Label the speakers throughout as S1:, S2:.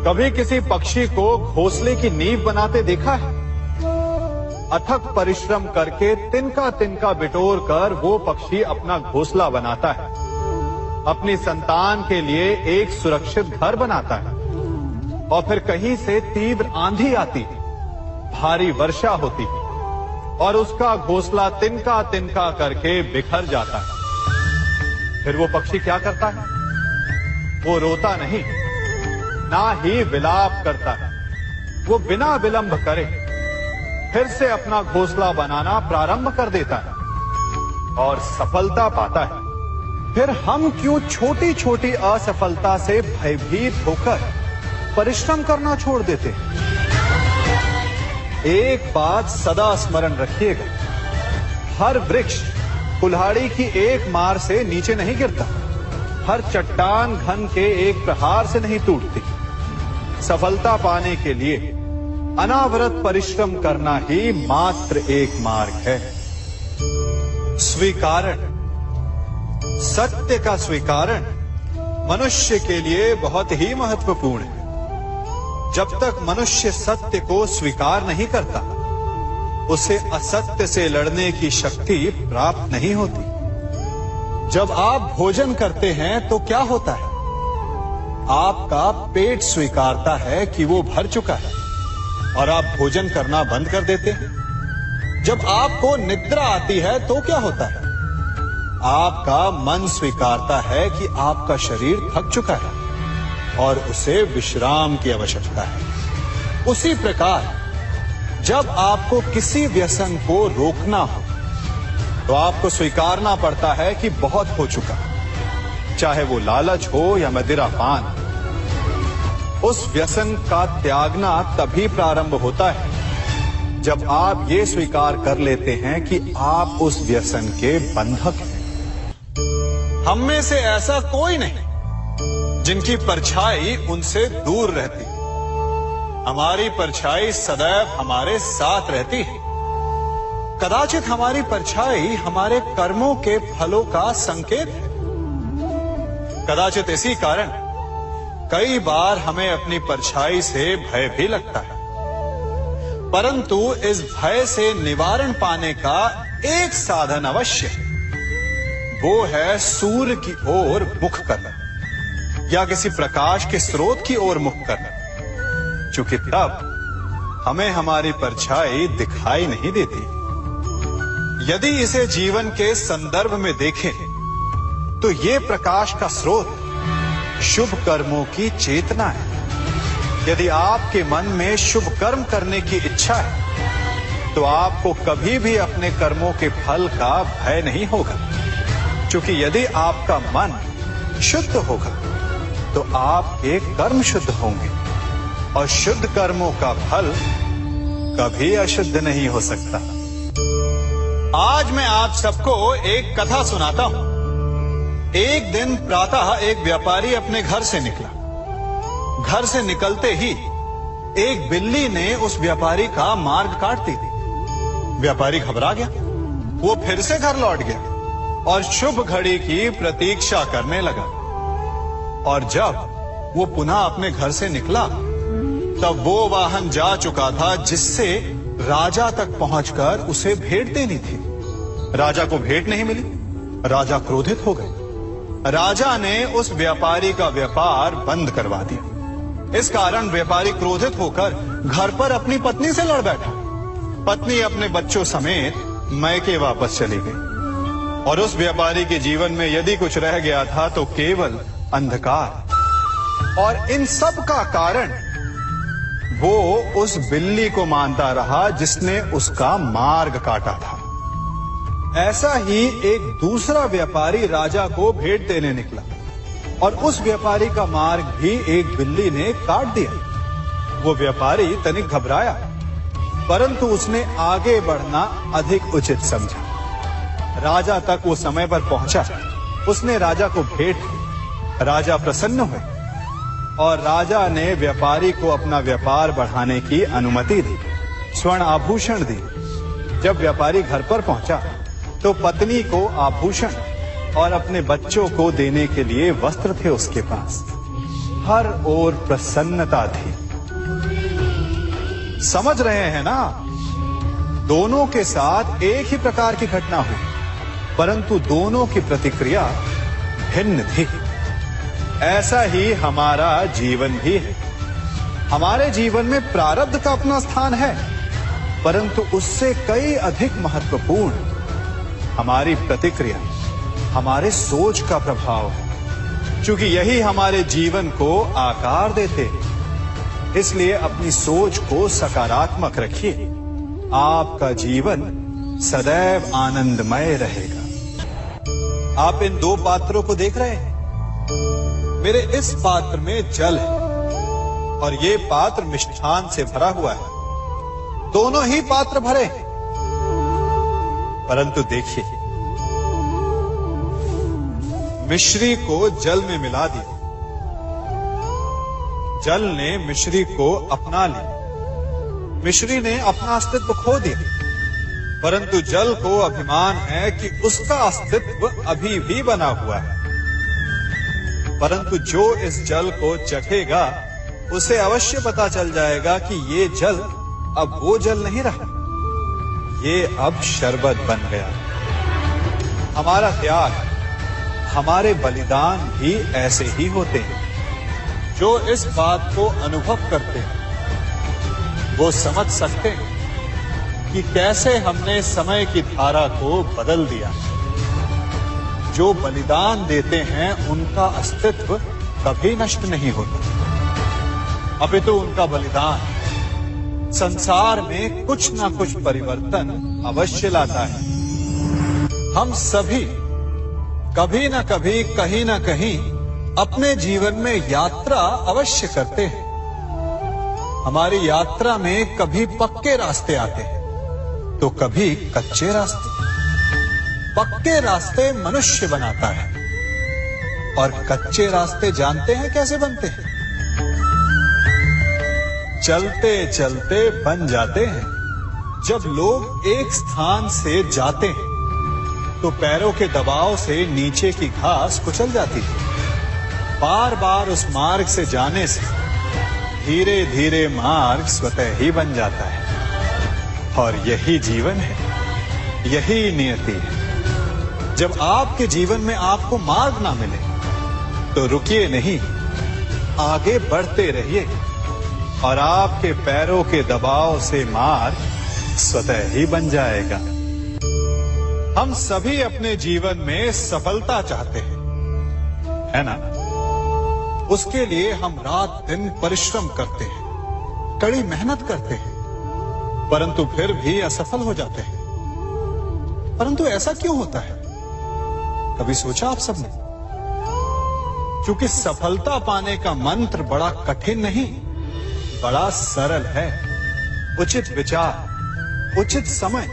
S1: कभी किसी पक्षी को घोंसले की नींव बनाते देखा है? अथक परिश्रम करके तिनका तिनका बिटोर कर वो पक्षी अपना घोंसला बनाता है, अपनी संतान के लिए एक सुरक्षित घर बनाता है। और फिर कहीं से तीव्र आंधी आती है, भारी वर्षा होती है और उसका घोंसला तिनका तिनका करके बिखर जाता है। फिर वो पक्षी क्या करता है? वो रोता नहीं, ना ही विलाप करता है। वो बिना विलंब करे फिर से अपना घोंसला बनाना प्रारंभ कर देता है और सफलता पाता है। फिर हम क्यों छोटी छोटी असफलता से भयभीत होकर परिश्रम करना छोड़ देते हैं? एक बात सदा स्मरण रखिएगा, हर वृक्ष कुल्हाड़ी की एक मार से नीचे नहीं गिरता, हर चट्टान घन के एक प्रहार से नहीं टूटती। सफलता पाने के लिए अनावरत परिश्रम करना ही मात्र एक मार्ग है। स्वीकारण, सत्य का स्वीकारण मनुष्य के लिए बहुत ही महत्वपूर्ण है। जब तक मनुष्य सत्य को स्वीकार नहीं करता, उसे असत्य से लड़ने की शक्ति प्राप्त नहीं होती। जब आप भोजन करते हैं तो क्या होता है? आपका पेट स्वीकारता है कि वो भर चुका है और आप भोजन करना बंद कर देते हैं। जब आपको निद्रा आती है तो क्या होता है? आपका मन स्वीकारता है कि आपका शरीर थक चुका है और उसे विश्राम की आवश्यकता है। उसी प्रकार जब आपको किसी व्यसन को रोकना हो तो आपको स्वीकारना पड़ता है कि बहुत हो चुका, चाहे वो लालच हो या मदिरापान। उस व्यसन का त्यागना तभी प्रारंभ होता है जब आप ये स्वीकार कर लेते हैं कि आप उस व्यसन के बंधक हैं। हम में से ऐसा कोई नहीं जिनकी परछाई उनसे दूर रहती। हमारी परछाई सदैव हमारे साथ रहती है। कदाचित हमारी परछाई हमारे कर्मों के फलों का संकेत है। कदाचित इसी कारण कई बार हमें अपनी परछाई से भय भी लगता है, परंतु इस भय से निवारण पाने का एक साधन अवश्य है। वो है सूर्य की ओर मुख करना या किसी प्रकाश के स्रोत की ओर मुख करना, क्योंकि तब हमें हमारी परछाई दिखाई नहीं देती। यदि इसे जीवन के संदर्भ में देखें तो ये प्रकाश का स्रोत शुभ कर्मों की चेतना है। यदि आपके मन में शुभ कर्म करने की इच्छा है तो आपको कभी भी अपने कर्मों के फल का भय नहीं होगा, क्योंकि यदि आपका मन शुद्ध होगा तो आपके कर्म शुद्ध होंगे और शुद्ध कर्मों का फल कभी अशुद्ध नहीं हो सकता। आज मैं आप सबको एक कथा सुनाता हूं। एक दिन प्रातः एक व्यापारी अपने घर से निकला। घर से निकलते ही एक बिल्ली ने उस व्यापारी का मार्ग काट दी। व्यापारी घबरा गया। वो फिर से घर लौट गया और शुभ घड़ी की प्रतीक्षा करने लगा। और जब वो पुनः अपने घर से निकला तब वो वाहन जा चुका था जिससे राजा तक पहुंचकर उसे भेंट देनी थी। राजा को भेंट नहीं मिली। राजा क्रोधित हो गए। राजा ने उस व्यापारी का व्यापार बंद करवा दिया। इस कारण व्यापारी क्रोधित होकर घर पर अपनी पत्नी से लड़ बैठा। पत्नी अपने बच्चों समेत मैके वापस चली गई और उस व्यापारी के जीवन में यदि कुछ रह गया था तो केवल अंधकार। और इन सब का कारण वो उस बिल्ली को मानता रहा जिसने उसका मार्ग काटा था। ऐसा ही एक दूसरा व्यापारी राजा को भेंट देने निकला और उस व्यापारी का मार्ग भी एक बिल्ली ने काट दिया। वो व्यापारी तनिक घबराया, परंतु उसने आगे बढ़ना अधिक उचित समझा। राजा तक वो समय पर पहुंचा। उसने राजा को भेंट दी। राजा प्रसन्न हुए और राजा ने व्यापारी को अपना व्यापार बढ़ाने की अनुमति दी, स्वर्ण आभूषण दी। जब व्यापारी घर पर पहुंचा तो पत्नी को आभूषण और अपने बच्चों को देने के लिए वस्त्र थे उसके पास। हर ओर प्रसन्नता थी। समझ रहे हैं ना, दोनों के साथ एक ही प्रकार की घटना हुई, परंतु दोनों की प्रतिक्रिया भिन्न थी। ऐसा ही हमारा जीवन भी है। हमारे जीवन में प्रारब्ध का अपना स्थान है, परंतु उससे कई अधिक महत्वपूर्ण हमारी प्रतिक्रिया, हमारे सोच का प्रभाव है। क्योंकि यही हमारे जीवन को आकार देते हैं। इसलिए अपनी सोच को सकारात्मक रखिए, आपका जीवन सदैव आनंदमय रहेगा। आप इन दो पात्रों को देख रहे हैं। मेरे इस पात्र में जल है और ये पात्र मिष्ठान से भरा हुआ है। दोनों ही पात्र भरे हैं, परंतु देखिए, मिश्री को जल में मिला दिया, जल ने मिश्री को अपना लिया, मिश्री ने अपना अस्तित्व खो दिया। परंतु जल को अभिमान है कि उसका अस्तित्व अभी भी बना हुआ है। परंतु जो इस जल को चखेगा उसे अवश्य पता चल जाएगा कि ये जल अब वो जल नहीं रहा, ये अब शरबत बन गया। हमारा त्याग, हमारे बलिदान भी ऐसे ही होते हैं। जो इस बात को अनुभव करते हैं वो समझ सकते हैं कि कैसे हमने समय की धारा को बदल दिया। जो बलिदान देते हैं उनका अस्तित्व कभी नष्ट नहीं होता, अपितु उनका बलिदान संसार में कुछ ना कुछ परिवर्तन अवश्य लाता है। हम सभी कभी ना कभी, कहीं ना कहीं अपने जीवन में यात्रा अवश्य करते हैं। हमारी यात्रा में कभी पक्के रास्ते आते हैं तो कभी कच्चे रास्ते। पक्के रास्ते मनुष्य बनाता है और कच्चे रास्ते जानते हैं कैसे बनते हैं? चलते चलते बन जाते हैं। जब लोग एक स्थान से जाते हैं तो पैरों के दबाव से नीचे की घास कुचल जाती है। बार बार उस मार्ग से जाने से धीरे धीरे मार्ग स्वतः ही बन जाता है। और यही जीवन है, यही नियति है। जब आपके जीवन में आपको मार्ग ना मिले तो रुकिए नहीं, आगे बढ़ते रहिए और आपके पैरों के दबाव से मार्ग स्वतः ही बन जाएगा। हम सभी अपने जीवन में सफलता चाहते हैं, है ना? उसके लिए हम रात दिन परिश्रम करते हैं, कड़ी मेहनत करते हैं, परंतु फिर भी असफल हो जाते हैं। परंतु ऐसा क्यों होता है? कभी सोचा आप सबने? क्योंकि सफलता पाने का मंत्र बड़ा कठिन नहीं, बड़ा सरल है। उचित विचार, उचित समय,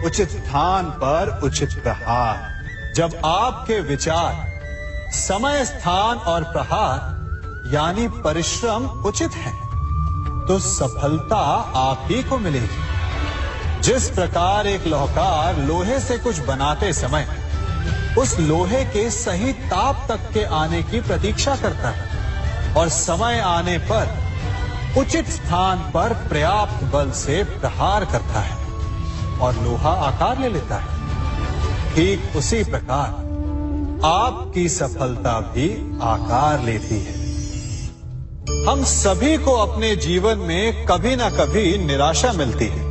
S1: उचित स्थान पर उचित प्रहार। जब आपके विचार, समय, स्थान और प्रहार यानी परिश्रम उचित है तो सफलता आप ही को मिलेगी। जिस प्रकार एक लोहार लोहे से कुछ बनाते समय उस लोहे के सही ताप तक के आने की प्रतीक्षा करता है और समय आने पर उचित स्थान पर पर्याप्त बल से प्रहार करता है और लोहा आकार ले लेता है, ठीक उसी प्रकार आपकी सफलता भी आकार लेती है। हम सभी को अपने जीवन में कभी ना कभी निराशा मिलती है,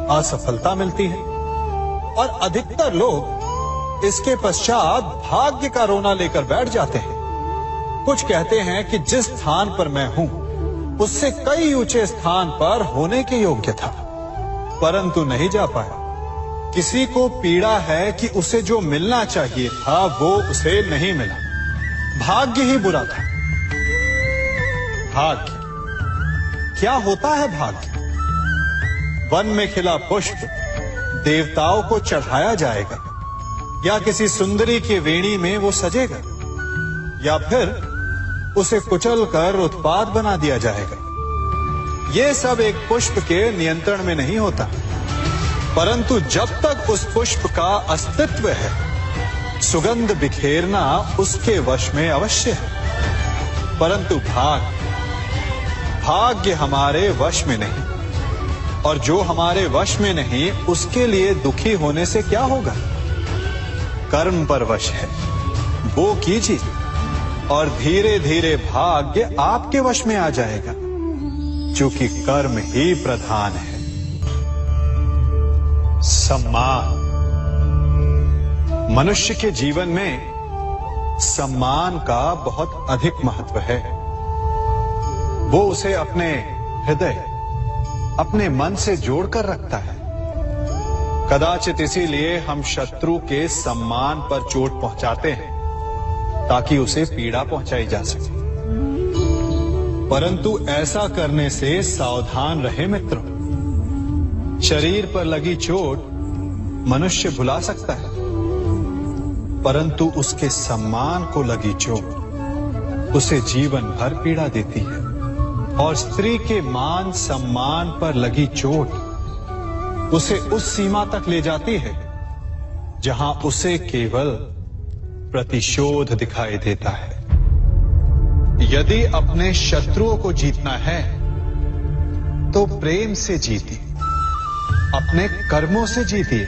S1: असफलता मिलती है और अधिकतर लोग इसके पश्चात भाग्य का रोना लेकर बैठ जाते हैं। कुछ कहते हैं कि जिस स्थान पर मैं हूं उससे कई ऊंचे स्थान पर होने के योग्य था, परंतु नहीं जा पाया। किसी को पीड़ा है कि उसे जो मिलना चाहिए था वो उसे नहीं मिला, भाग्य ही बुरा था। भाग्य क्या होता है? भाग्य वन में खिला पुष्प देवताओं को चढ़ाया जाएगा, या किसी सुंदरी की वेणी में वो सजेगा, या फिर उसे कुचलकर उत्पाद बना दिया जाएगा। ये सब एक पुष्प के नियंत्रण में नहीं होता, परंतु जब तक उस पुष्प का अस्तित्व है सुगंध बिखेरना उसके वश में अवश्य है। परंतु भाग्य हमारे वश में नहीं, और जो हमारे वश में नहीं उसके लिए दुखी होने से क्या होगा। कर्म पर वश है, वो कीजिए और धीरे धीरे भाग्य आपके वश में आ जाएगा, क्योंकि कर्म ही प्रधान है। सम्मान। मनुष्य के जीवन में सम्मान का बहुत अधिक महत्व है। वो उसे अपने हृदय, अपने मन से जोड़कर रखता है। कदाचित इसीलिए हम शत्रु के सम्मान पर चोट पहुंचाते हैं, ताकि उसे पीड़ा पहुंचाई जा सके। परंतु ऐसा करने से सावधान रहे मित्रों। शरीर पर लगी चोट मनुष्य भुला सकता है, परंतु उसके सम्मान को लगी चोट उसे जीवन भर पीड़ा देती है। और स्त्री के मान सम्मान पर लगी चोट उसे उस सीमा तक ले जाती है जहां उसे केवल प्रतिशोध दिखाई देता है। यदि अपने शत्रुओं को जीतना है तो प्रेम से जीतिए, अपने कर्मों से जीतिए।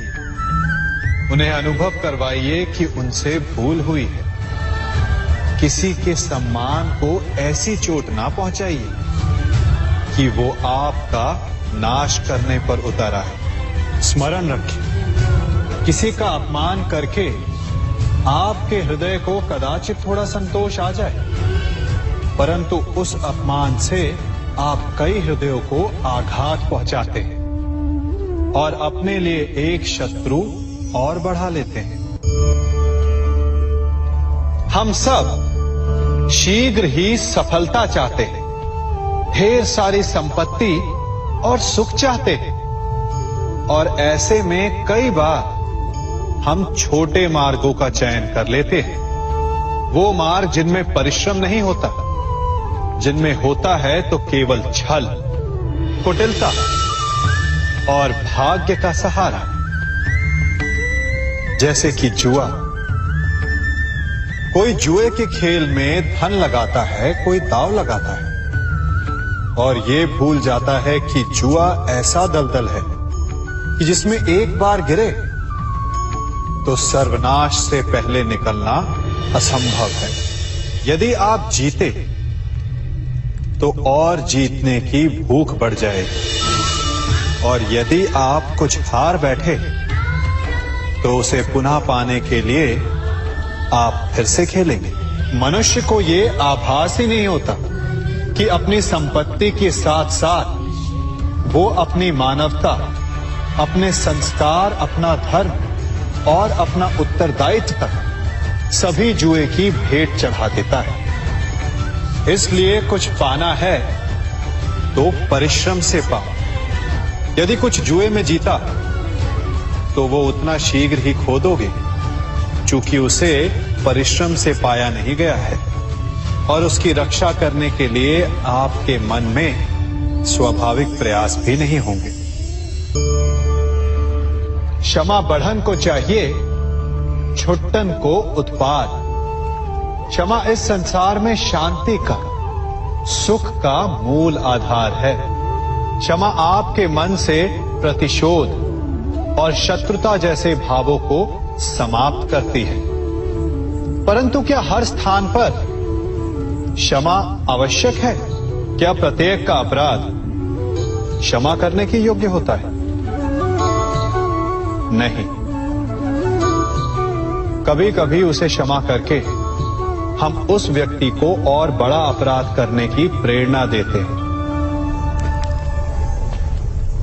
S1: उन्हें अनुभव करवाइए कि उनसे भूल हुई है। किसी के सम्मान को ऐसी चोट ना पहुंचाइए कि वो आपका नाश करने पर उतर आए। स्मरण रखिए, किसी का अपमान करके आपके हृदय को कदाचित थोड़ा संतोष आ जाए, परंतु उस अपमान से आप कई हृदयों को आघात पहुंचाते हैं और अपने लिए एक शत्रु और बढ़ा लेते हैं। हम सब शीघ्र ही सफलता चाहते हैं, ढेर सारी संपत्ति और सुख चाहते हैं, और ऐसे में कई बार हम छोटे मार्गों का चयन कर लेते हैं। वो मार्ग जिनमें परिश्रम नहीं होता, जिनमें होता है तो केवल छल, कुटिलता और भाग्य का सहारा। जैसे कि जुआ। कोई जुए के खेल में धन लगाता है, कोई दांव लगाता है, और ये भूल जाता है कि जुआ ऐसा दलदल है कि जिसमें एक बार गिरे तो सर्वनाश से पहले निकलना असंभव है। यदि आप जीते तो और जीतने की भूख बढ़ जाएगी, और यदि आप कुछ हार बैठे तो उसे पुनः पाने के लिए आप फिर से खेलेंगे। मनुष्य को ये आभास ही नहीं होता कि अपनी संपत्ति के साथ साथ वो अपनी मानवता, अपने संस्कार, अपना धर्म और अपना उत्तरदायित्व तक सभी जुए की भेंट चढ़ा देता है। इसलिए कुछ पाना है तो परिश्रम से पाओ। यदि कुछ जुए में जीता तो वो उतना शीघ्र ही खो दोगे, चूंकि उसे परिश्रम से पाया नहीं गया है, और उसकी रक्षा करने के लिए आपके मन में स्वाभाविक प्रयास भी नहीं होंगे। क्षमा बढ़न को चाहिए, छुट्टन को उत्पाद। क्षमा इस संसार में शांति का, सुख का मूल आधार है। क्षमा आपके मन से प्रतिशोध और शत्रुता जैसे भावों को समाप्त करती है। परंतु क्या हर स्थान पर क्षमा आवश्यक है? क्या प्रत्येक का अपराध क्षमा करने के योग्य होता है? नहीं। कभी कभी उसे क्षमा करके हम उस व्यक्ति को और बड़ा अपराध करने की प्रेरणा देते हैं,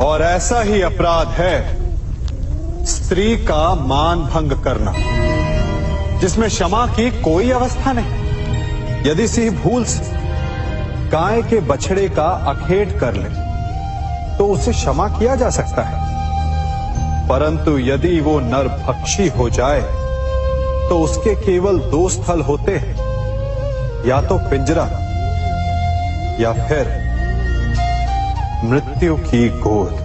S1: और ऐसा ही अपराध है स्त्री का मान भंग करना, जिसमें क्षमा की कोई अवस्था नहीं। यदि सिंह भूल से गाय के बछड़े का अखेट कर ले तो उसे क्षमा किया जा सकता है, परंतु यदि वो नरभक्षी हो जाए तो उसके केवल दो स्थल होते हैं, या तो पिंजरा या फिर मृत्यु की गोद।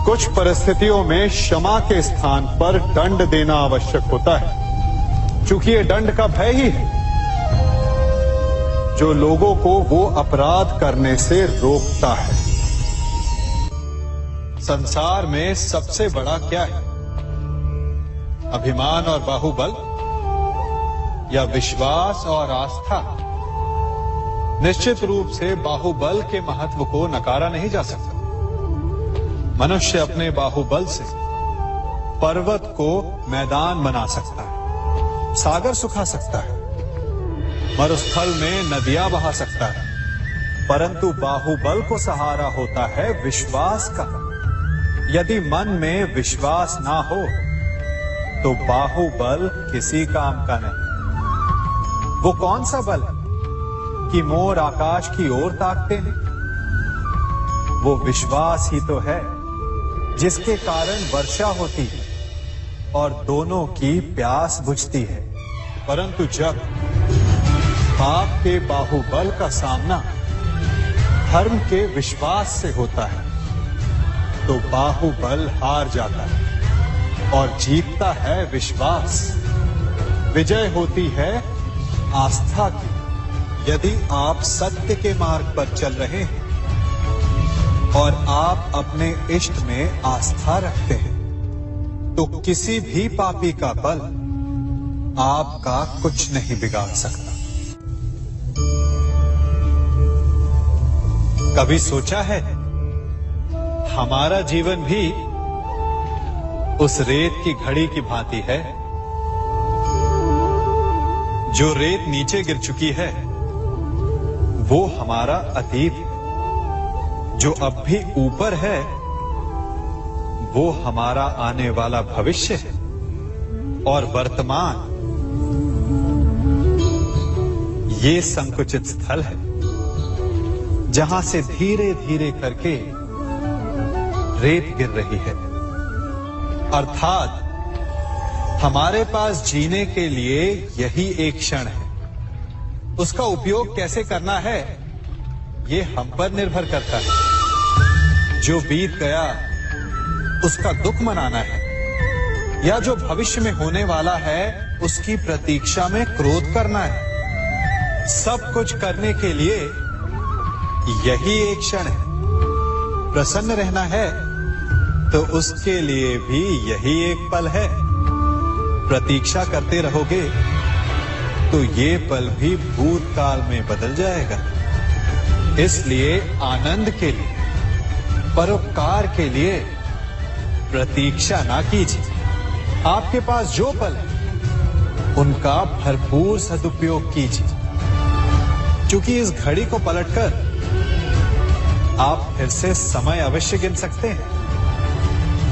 S1: कुछ परिस्थितियों में क्षमा के स्थान पर दंड देना आवश्यक होता है, क्योंकि ये दंड का भय ही है। जो लोगों को वो अपराध करने से रोकता है। संसार में सबसे बड़ा क्या है? अभिमान और बाहुबल या विश्वास और आस्था? निश्चित रूप से बाहुबल के महत्व को नकारा नहीं जा सकता। मनुष्य अपने बाहुबल से पर्वत को मैदान बना सकता है, सागर सुखा सकता है, मरुस्थल में नदियां बहा सकता है, परंतु बाहुबल को सहारा होता है विश्वास का। यदि मन में विश्वास ना हो तो बाहुबल किसी काम का नहीं। वो कौन सा बल है कि मोर आकाश की ओर ताकते हैं? वो विश्वास ही तो है जिसके कारण वर्षा होती है और दोनों की प्यास बुझती है। परंतु जब पाप के बाहुबल का सामना धर्म के विश्वास से होता है तो बाहुबल हार जाता है और जीतता है विश्वास। विजय होती है आस्था की। यदि आप सत्य के मार्ग पर चल रहे हैं और आप अपने इष्ट में आस्था रखते हैं तो किसी भी पापी का बल आपका कुछ नहीं बिगाड़ सकता। कभी सोचा है हमारा जीवन भी उस रेत की घड़ी की भांति है? जो रेत नीचे गिर चुकी है वो हमारा अतीत है, जो अब भी ऊपर है वो हमारा आने वाला भविष्य है, और वर्तमान ये संकुचित स्थल है जहां से धीरे धीरे करके रेत गिर रही है। अर्थात हमारे पास जीने के लिए यही एक क्षण है। उसका उपयोग कैसे करना है ये हम पर निर्भर करता है। जो बीत गया उसका दुख मनाना है या जो भविष्य में होने वाला है उसकी प्रतीक्षा में क्रोध करना है। सब कुछ करने के लिए यही एक क्षण है। प्रसन्न रहना है तो उसके लिए भी यही एक पल है। प्रतीक्षा करते रहोगे तो ये पल भी भूतकाल में बदल जाएगा। इसलिए आनंद के लिए, परोपकार के लिए प्रतीक्षा ना कीजिए। आपके पास जो पल है उनका भरपूर सदुपयोग कीजिए, क्योंकि इस घड़ी को पलटकर आप फिर से समय अवश्य गिन सकते हैं,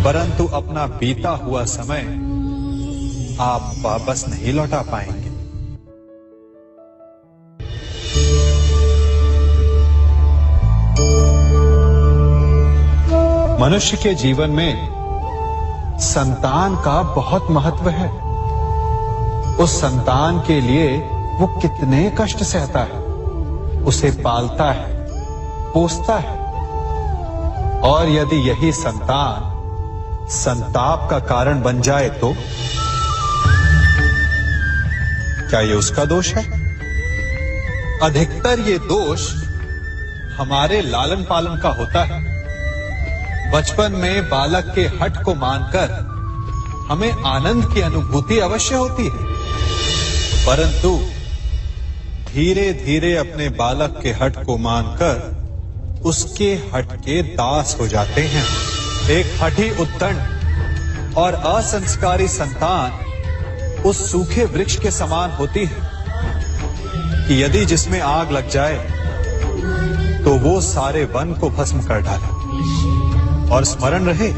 S1: परंतु अपना बीता हुआ समय आप वापस नहीं लौटा पाएंगे। मनुष्य के जीवन में संतान का बहुत महत्व है। उस संतान के लिए वो कितने कष्ट सहता है, उसे पालता है, पोसता है, और यदि यही संतान संताप का कारण बन जाए तो क्या ये उसका दोष है? अधिकतर ये दोष हमारे लालन पालन का होता है। बचपन में बालक के हठ को मानकर हमें आनंद की अनुभूति अवश्य होती है, परंतु धीरे धीरे अपने बालक के हठ को मानकर उसके हठ के दास हो जाते हैं। एक हठी उद्दंड और असंस्कारी संतान उस सूखे वृक्ष के समान होती है कि यदि जिसमें आग लग जाए तो वो सारे वन को भस्म कर डाले। और स्मरण रहे,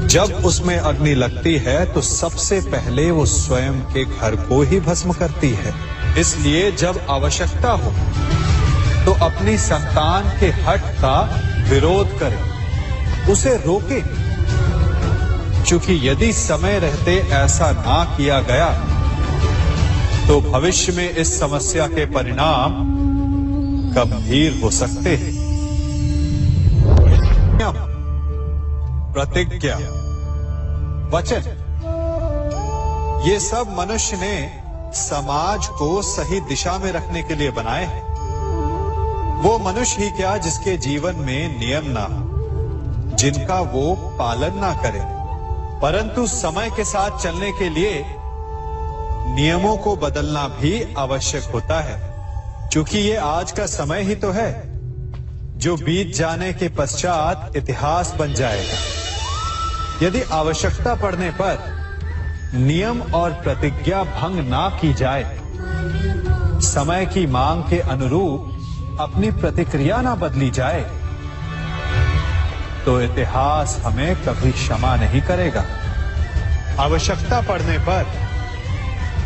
S1: जब उसमें अग्नि लगती है तो सबसे पहले वो स्वयं के घर को ही भस्म करती है। इसलिए जब आवश्यकता हो तो अपनी संतान के हठ का विरोध करें, उसे रोके, क्योंकि यदि समय रहते ऐसा ना किया गया तो भविष्य में इस समस्या के परिणाम गंभीर हो सकते हैं। प्रतिज्ञा, वचन, ये सब मनुष्य ने समाज को सही दिशा में रखने के लिए बनाए हैं। वो मनुष्य ही क्या जिसके जीवन में नियम ना हो, जिनका वो पालन ना करे, परंतु समय के साथ चलने के लिए नियमों को बदलना भी आवश्यक होता है, क्योंकि ये आज का समय ही तो है जो बीत जाने के पश्चात इतिहास बन जाएगा। यदि आवश्यकता पड़ने पर नियम और प्रतिज्ञा भंग ना की जाए, समय की मांग के अनुरूप अपनी प्रतिक्रिया ना बदली जाए, तो इतिहास हमें कभी क्षमा नहीं करेगा। आवश्यकता पड़ने पर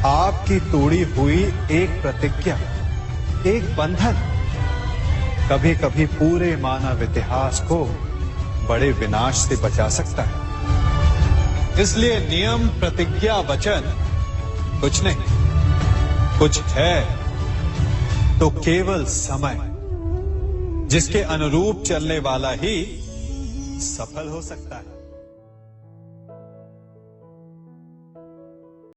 S1: आपकी तोड़ी हुई एक प्रतिज्ञा, एक बंधन कभी कभी पूरे मानव इतिहास को बड़े विनाश से बचा सकता है। इसलिए नियम, प्रतिज्ञा, वचन कुछ नहीं, कुछ है तो केवल समय, जिसके अनुरूप चलने वाला ही सफल हो सकता है।